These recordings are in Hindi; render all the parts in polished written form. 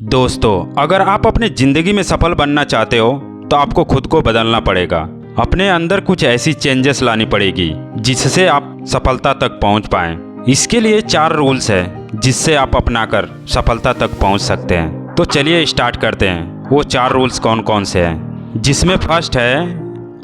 दोस्तों, अगर आप अपनी जिंदगी में सफल बनना चाहते हो तो आपको खुद को बदलना पड़ेगा। अपने अंदर कुछ ऐसी चेंजेस लानी पड़ेगी जिससे आप सफलता तक पहुंच पाएं। इसके लिए 4 रूल्स हैं जिससे आप अपनाकर सफलता तक पहुंच सकते हैं। तो चलिए स्टार्ट करते हैं। वो 4 रूल्स कौन कौन से हैं, जिसमें फर्स्ट है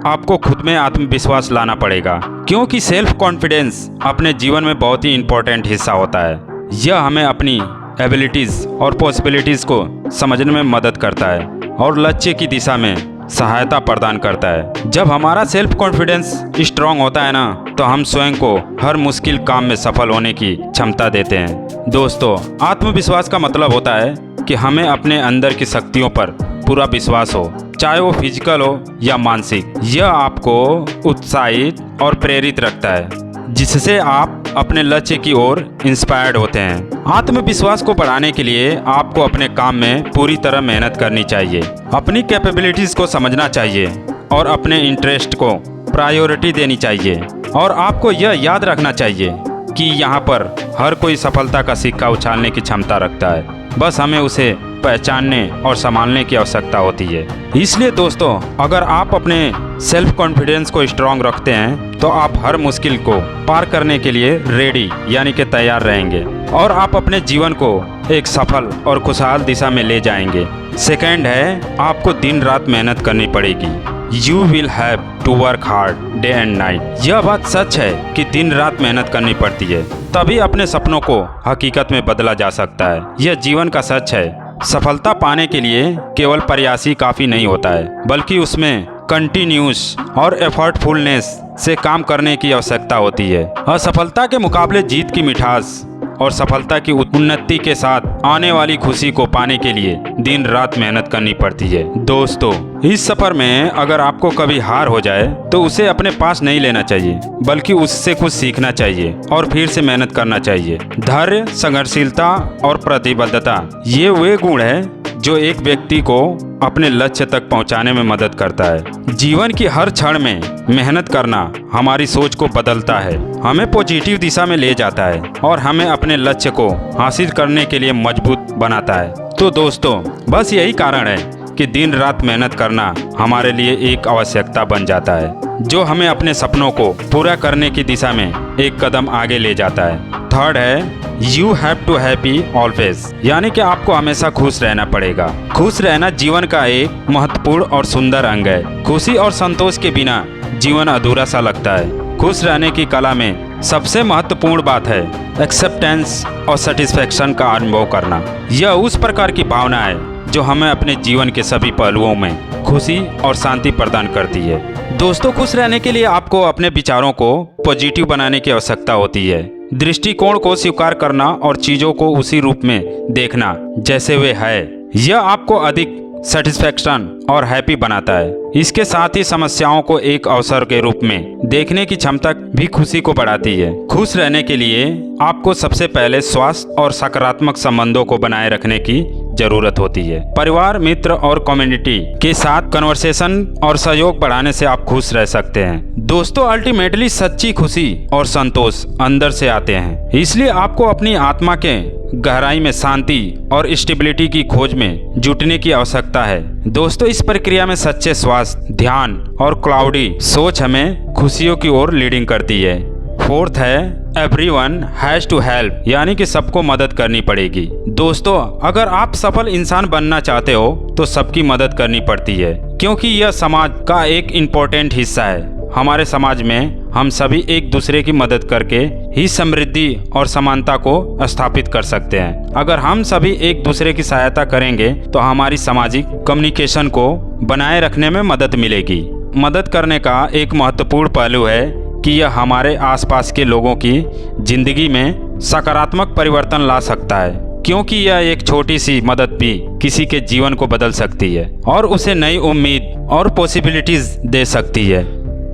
आपको खुद में आत्मविश्वास लाना पड़ेगा, क्योंकि सेल्फ कॉन्फिडेंस अपने जीवन में बहुत ही इम्पोर्टेंट हिस्सा होता है। यह हमें अपनी एबिलिटीज़ और पॉसिबिलिटीज़ को समझने में मदद करता है और लक्ष्य की दिशा में सहायता प्रदान करता है। जब हमारा सेल्फ कॉन्फिडेंस स्ट्रांग होता है ना, तो हम स्वयं को हर मुश्किल काम में सफल होने की क्षमता देते हैं। दोस्तों, आत्मविश्वास का मतलब होता है कि हमें अपने अंदर की शक्तियों पर पूरा विश्वास हो, चाहे वो फिजिकल हो या मानसिक। यह आपको उत्साहित और प्रेरित रखता है, जिससे आप अपने लक्ष्य की ओर इंस्पायर्ड होते हैं। आत्मविश्वास को बढ़ाने के लिए आपको अपने काम में पूरी तरह मेहनत करनी चाहिए, अपनी कैपेबिलिटीज़ को समझना चाहिए और अपने इंटरेस्ट को प्रायोरिटी देनी चाहिए। और आपको यह याद रखना चाहिए कि यहाँ पर हर कोई सफलता का सिक्का उछालने की क्षमता रखता है, बस हमें उसे पहचानने और संभालने की आवश्यकता होती है। इसलिए दोस्तों, अगर आप अपने सेल्फ कॉन्फिडेंस को स्ट्रांग रखते हैं तो आप हर मुश्किल को पार करने के लिए रेडी यानी कि तैयार रहेंगे और आप अपने जीवन को एक सफल और खुशहाल दिशा में ले जाएंगे। सेकंड है, आपको दिन रात मेहनत करनी पड़ेगी। You will have to work hard day and night. यह बात सच है कि दिन रात मेहनत करनी पड़ती है, तभी अपने सपनों को हकीकत में बदला जा सकता है। यह जीवन का सच है। सफलता पाने के लिए केवल प्रयास ही काफ़ी नहीं होता है, बल्कि उसमें कंटिन्यूस और एफर्टफुलनेस से काम करने की आवश्यकता होती है। असफलता के मुकाबले जीत की मिठास और सफलता की उन्नति के साथ आने वाली खुशी को पाने के लिए दिन रात मेहनत करनी पड़ती है। दोस्तों, इस सफर में अगर आपको कभी हार हो जाए तो उसे अपने पास नहीं लेना चाहिए, बल्कि उससे कुछ सीखना चाहिए और फिर से मेहनत करना चाहिए। धैर्य, संघर्षशीलता और प्रतिबद्धता ये वे गुण हैं जो एक व्यक्ति को अपने लक्ष्य तक पहुंचाने में मदद करता है। जीवन की हर क्षण में मेहनत करना हमारी सोच को बदलता है, हमें पॉजिटिव दिशा में ले जाता है और हमें अपने लक्ष्य को हासिल करने के लिए मजबूत बनाता है। तो दोस्तों, बस यही कारण है कि दिन रात मेहनत करना हमारे लिए एक आवश्यकता बन जाता है, जो हमें अपने सपनों को पूरा करने की दिशा में एक कदम आगे ले जाता है। थर्ड है, you have to happy always, यानी कि आपको हमेशा खुश रहना पड़ेगा। खुश रहना जीवन का एक महत्वपूर्ण और सुंदर अंग है। खुशी और संतोष के बिना जीवन अधूरा सा लगता है। खुश रहने की कला में सबसे महत्वपूर्ण बात है एक्सेप्टेंस और सेटिस्फेक्शन का अनुभव करना। यह उस प्रकार की भावना है जो हमें अपने जीवन के सभी पहलुओं में खुशी और शांति प्रदान करती है। दोस्तों, खुश रहने के लिए आपको अपने विचारों को पॉजिटिव बनाने की आवश्यकता होती है। दृष्टिकोण को स्वीकार करना और चीजों को उसी रूप में देखना जैसे वे है, यह आपको अधिक सेटिस्फेक्शन और हैप्पी बनाता है। इसके साथ ही समस्याओं को एक अवसर के रूप में देखने की क्षमता भी खुशी को बढ़ाती है। खुश रहने के लिए आपको सबसे पहले स्वास्थ्य और सकारात्मक संबंधों को बनाए रखने की जरूरत होती है। परिवार, मित्र और कम्युनिटी के साथ कन्वर्सेशन और सहयोग बढ़ाने से आप खुश रह सकते हैं। दोस्तों, अल्टीमेटली सच्ची खुशी और संतोष अंदर से आते हैं, इसलिए आपको अपनी आत्मा के गहराई में शांति और स्टेबिलिटी की खोज में जुटने की आवश्यकता है। दोस्तों, इस प्रक्रिया में सच्चे स्वास्थ्य, ध्यान और क्लाउडी सोच हमें खुशियों की ओर लीडिंग करती है। फोर्थ है, एवरीवन हैज टू हेल्प, यानी कि सबको मदद करनी पड़ेगी। दोस्तों, अगर आप सफल इंसान बनना चाहते हो तो सबकी मदद करनी पड़ती है, क्योंकि यह समाज का एक इम्पोर्टेंट हिस्सा है। हमारे समाज में हम सभी एक दूसरे की मदद करके ही समृद्धि और समानता को स्थापित कर सकते हैं। अगर हम सभी एक दूसरे की सहायता करेंगे तो हमारी सामाजिक कम्युनिकेशन को बनाए रखने में मदद मिलेगी। मदद करने का एक महत्वपूर्ण पहलू है कि यह हमारे आसपास के लोगों की जिंदगी में सकारात्मक परिवर्तन ला सकता है, क्योंकि यह एक छोटी सी मदद भी किसी के जीवन को बदल सकती है और उसे नई उम्मीद और पॉसिबिलिटीज दे सकती है।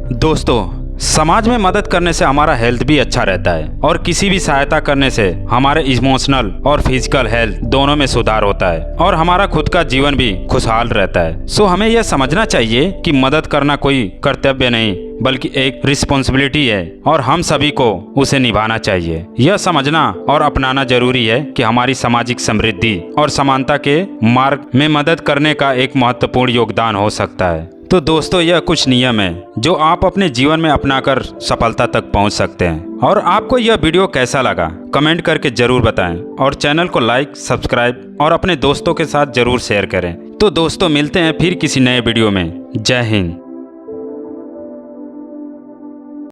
दोस्तों, समाज में मदद करने से हमारा हेल्थ भी अच्छा रहता है और किसी भी सहायता करने से हमारे इमोशनल और फिजिकल हेल्थ दोनों में सुधार होता है और हमारा खुद का जीवन भी खुशहाल रहता है। सो हमें यह समझना चाहिए कि मदद करना कोई कर्तव्य नहीं बल्कि एक रिस्पॉन्सिबिलिटी है और हम सभी को उसे निभाना चाहिए। यह समझना और अपनाना जरूरी है कि हमारी सामाजिक समृद्धि और समानता के मार्ग में मदद करने का एक महत्वपूर्ण योगदान हो सकता है। तो दोस्तों, यह कुछ नियम है जो आप अपने जीवन में अपनाकर सफलता तक पहुंच सकते हैं। और आपको यह वीडियो कैसा लगा कमेंट करके जरूर बताएं और चैनल को लाइक, सब्सक्राइब और अपने दोस्तों के साथ जरूर शेयर करें। तो दोस्तों, मिलते हैं फिर किसी नए वीडियो में। जय हिंद।